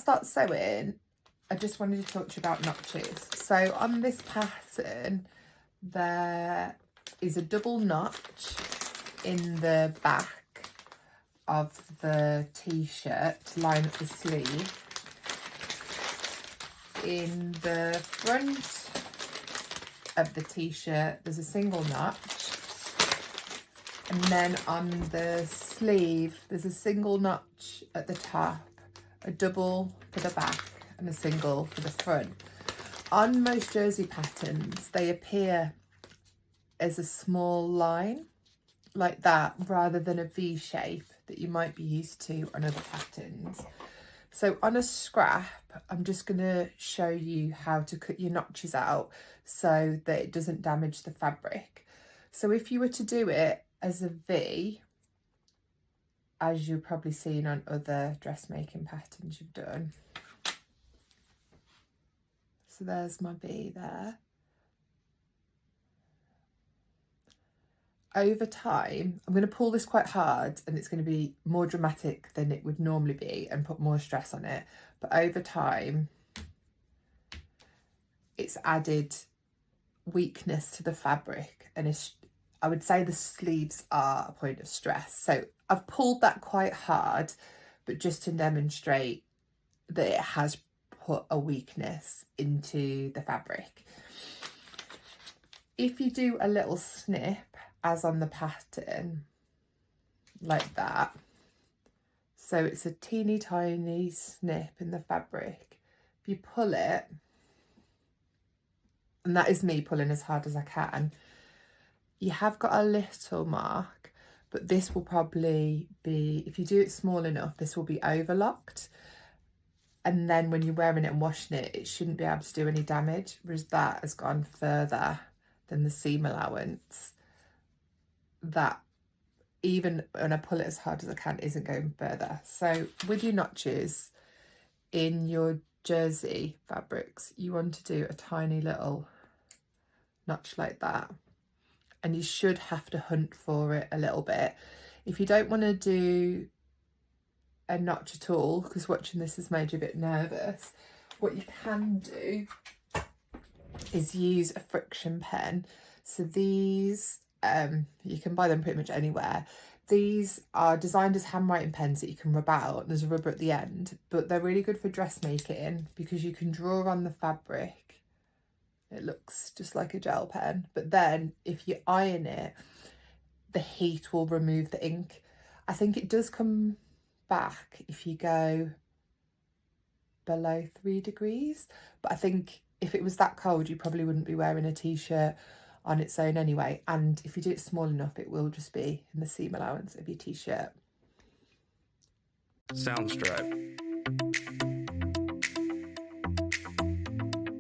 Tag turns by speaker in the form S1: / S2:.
S1: start sewing, I just wanted to talk to you about notches. So on this pattern, there is a double notch in the back of the t-shirt to line up the sleeve. In the front of the t-shirt, there's a single notch. And then on the sleeve, there's a single notch at the top, a double for the back and a single for the front. On most jersey patterns, they appear as a small line like that rather than a V shape that you might be used to on other patterns. So on a scrap, I'm just going to show you how to cut your notches out so that it doesn't damage the fabric. So if you were to do it as a V, as you've probably seen on other dressmaking patterns you've done. So there's my V there. Over time, I'm going to pull this quite hard and it's going to be more dramatic than it would normally be and put more stress on it. But over time, it's added weakness to the fabric, and I would say the sleeves are a point of stress. So I've pulled that quite hard, but just to demonstrate that it has put a weakness into the fabric. If you do a little snip, as on the pattern, like that, so it's a teeny tiny snip in the fabric. If you pull it, and that is me pulling as hard as I can, you have got a little mark, but this will probably be, if you do it small enough, this will be overlocked. And then when you're wearing it and washing it, it shouldn't be able to do any damage, whereas that has gone further than the seam allowance. That, even when I pull it as hard as I can, isn't going further. So with your notches in your jersey fabrics, you want to do a tiny little notch like that. And you should have to hunt for it a little bit. If you don't want to do a notch at all, because watching this has made you a bit nervous, what you can do is use a friction pen. So these, you can buy them pretty much anywhere. These are designed as handwriting pens that you can rub out. There's a rubber at the end, but they're really good for dressmaking because you can draw on the fabric. It looks just like a gel pen, but then if you iron it, the heat will remove the ink. I think it does come back if you go below 3 degrees, but I think if it was that cold, you probably wouldn't be wearing a t-shirt on its own anyway. And if you do it small enough, it will just be in the seam allowance of your t-shirt.
S2: Soundstripe.